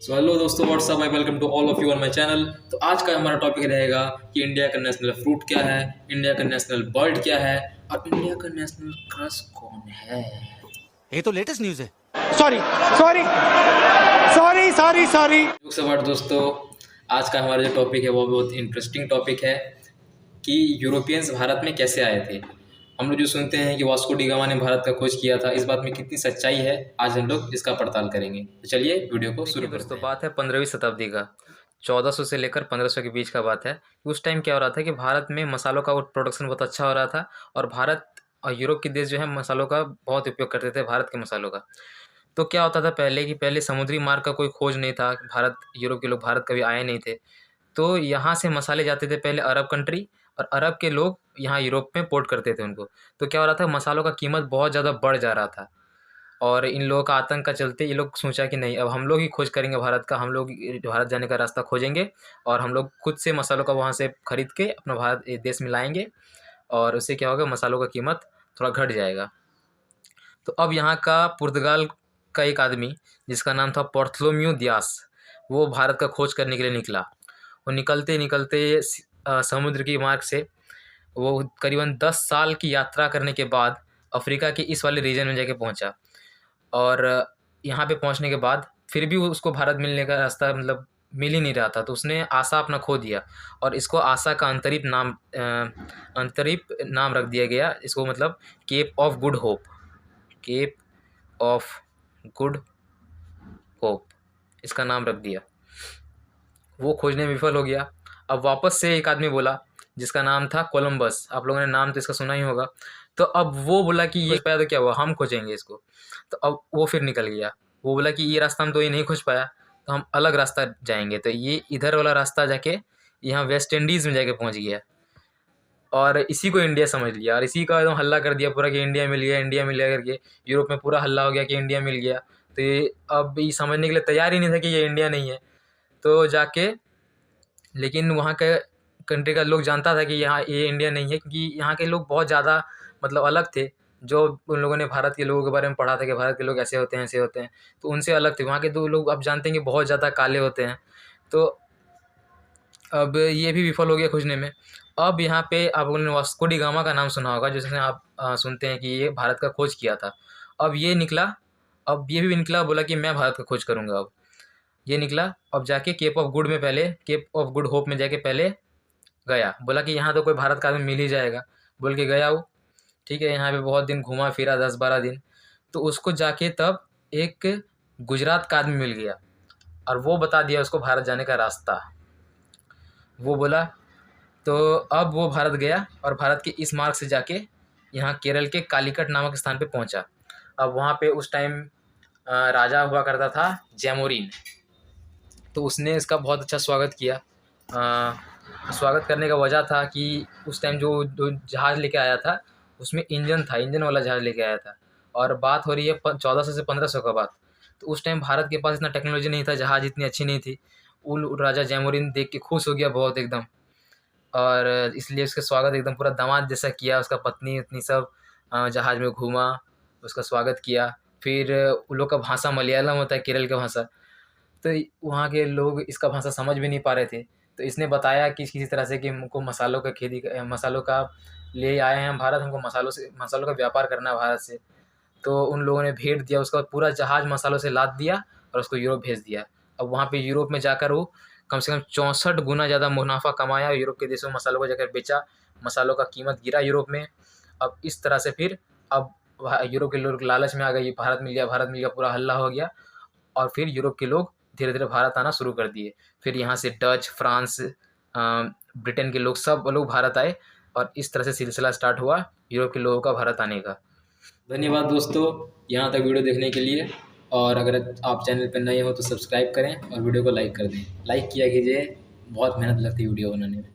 सो hello दोस्तों, what's up, I welcome to all of you on my channel. तो आज का हमारा टॉपिक रहेगा कि इंडिया का नेशनल फ्रूट क्या है, इंडिया का नेशनल बर्ड क्या है और इंडिया का नेशनल क्रश कौन है। ये तो लेटेस्ट न्यूज़ है। Sorry sorry sorry sorry sorry. दोस्तों, आज का हमारा जो टॉपिक है वो बहुत इंटरेस्टिंग टॉपिक है कि यूरोपियंस भारत में कैसे आए थे। हम लोग जो सुनते हैं कि वास्को डी गामा ने भारत का खोज किया था, इस बात में कितनी सच्चाई है आज हम लोग इसका पड़ताल करेंगे। तो चलिए वीडियो को शुरू करते हैं। दोस्तों, बात है 15वीं शताब्दी का। 1400 से लेकर 1500 के बीच का बात है। उस टाइम क्या हो रहा था कि भारत में मसालों का प्रोडक्शन बहुत अच्छा हो रहा था और भारत और यूरोप के देश जो है मसालों का बहुत उपयोग करते थे, भारत के मसालों का। तो क्या होता था पहले समुद्री मार्ग का कोई खोज नहीं था, भारत यूरोप के लोग भारत कभी आए नहीं थे। तो यहाँ से मसाले जाते थे पहले अरब कंट्री, और अरब के लोग यहाँ यूरोप में पोर्ट करते थे उनको। तो क्या हो रहा था, मसालों का कीमत बहुत ज़्यादा बढ़ जा रहा था और इन लोगों का आतंक का चलते ये लोग सोचा कि नहीं, अब हम लोग ही खोज करेंगे भारत का, हम लोग भारत जाने का रास्ता खोजेंगे और हम लोग खुद से मसालों का वहाँ से खरीद के अपना भारत देश में लाएंगे और उससे क्या होगा, मसालों का कीमत थोड़ा घट जाएगा। तो अब यहाँ का पुर्तगाल का एक आदमी जिसका नाम था बार्थोलोम्यू दियास, वो भारत का खोज करने के लिए निकला। वो निकलते निकलते समुद्र की मार्ग से वो करीबन 10 साल की यात्रा करने के बाद अफ्रीका के इस वाले रीजन में जाके पहुँचा। और यहाँ पे पहुँचने के बाद फिर भी उसको भारत मिलने का रास्ता मतलब मिल ही नहीं रहा था, तो उसने आशा अपना खो दिया और इसको आशा का अंतरिप नाम रख दिया गया इसको, मतलब cape of good hope, cape of good hope इसका नाम रख दिया। वो खोजने में विफल हो गया। अब वापस से एक आदमी बोला जिसका नाम था कोलंबस, आप लोगों ने नाम तो इसका सुना ही होगा। तो अब वो बोला कि ये पाया तो क्या हुआ, हम खोजेंगे इसको। तो अब वो फिर निकल गया, वो बोला कि ये रास्ता हम तो ये नहीं खोज पाया, तो हम अलग रास्ता जाएंगे। तो ये इधर वाला रास्ता जाके यहाँ वेस्ट इंडीज़ में जाके पहुँच गया और इसी को इंडिया समझ लिया और इसी का एकदम हल्ला कर दिया पूरा कि इंडिया मिल गया, इंडिया मिल गया करके। यूरोप में पूरा हल्ला हो गया कि इंडिया मिल गया। तो ये अब ये समझने के लिए तैयार ही नहीं था कि ये इंडिया नहीं है। तो जाके लेकिन वहाँ के कंट्री का लोग जानता था कि यहाँ ये इंडिया नहीं है, क्योंकि यहाँ के लोग बहुत ज़्यादा मतलब अलग थे। जो उन लोगों ने भारत के लोगों के बारे में पढ़ा था कि भारत के लोग ऐसे होते हैं ऐसे होते हैं, तो उनसे अलग थे। वहाँ के दो लोग आप जानते हैं कि बहुत ज़्यादा काले होते हैं। तो अब ये भी विफल हो गया खोजने में। अब यहाँ पे आप लोगों ने वास्को डी गामा का नाम सुना होगा, जिसने आप सुनते हैं कि ये भारत का खोज किया था। अब ये निकला, अब ये भी निकला, बोला कि मैं भारत का खोज करूँगा। अब ये निकला, अब जाके केप ऑफ गुड होप में जाके पहले गया, बोला कि यहाँ तो कोई भारत का आदमी मिल ही जाएगा, बोल के गया वो। ठीक है, यहाँ पे बहुत दिन घूमा फिरा, 10-12 दिन। तो उसको जाके तब एक गुजरात का आदमी मिल गया और वो बता दिया उसको भारत जाने का रास्ता। वो बोला, तो अब वो भारत गया और भारत के इस मार्ग से जाके यहाँ केरल के कालीकट नामक स्थान पे पहुँचा। अब वहाँ पे उस टाइम राजा हुआ करता था जैमोरिन। तो उसने इसका बहुत अच्छा स्वागत किया। स्वागत करने का वजह था कि उस टाइम जो जहाज़ लेके आया था उसमें इंजन वाला जहाज़ लेके आया था। और बात हो रही है 1400 से 1500 का बात। तो उस टाइम भारत के पास इतना टेक्नोलॉजी नहीं था, जहाज़ इतनी अच्छी नहीं थी। राजा जैमोरिन देख के खुश हो गया बहुत एकदम, और इसलिए उसका स्वागत एकदम पूरा दामाद जैसा किया। उसका पत्नी उतनी सब जहाज़ में घूमा, उसका स्वागत किया। फिर उन लोग का भाषा मलयालम होता है, केरल का भाषा। तो वहाँ के लोग इसका भाषा समझ भी नहीं पा रहे थे। तो इसने बताया कि किसी तरह से कि हमको मसालों का ले आए हैं हम भारत, हमको मसालों का व्यापार करना है भारत से। तो उन लोगों ने भेज दिया, उसका पूरा जहाज़ मसालों से लाद दिया और उसको यूरोप भेज दिया। अब वहाँ पे यूरोप में जाकर वो कम से कम 64 गुना ज़्यादा मुनाफा कमाया। यूरोप के देशों में मसालों को जाकर बेचा, मसालों का कीमत गिरा यूरोप में। अब इस तरह से फिर अब यूरोप के लोग लालच में आ गए, भारत मिल गया, पूरा हल्ला हो गया। और फिर यूरोप के लोग धीरे धीरे भारत आना शुरू कर दिए। फिर यहाँ से डच, फ्रांस, ब्रिटेन के लोग, सब लोग भारत आए और इस तरह से सिलसिला स्टार्ट हुआ यूरोप के लोगों का भारत आने का। धन्यवाद दोस्तों, यहाँ तक वीडियो देखने के लिए। और अगर आप चैनल पर नए हो तो सब्सक्राइब करें और वीडियो को लाइक कर दें। लाइक किया कीजिए, बहुत मेहनत लगती है वीडियो बनाने में।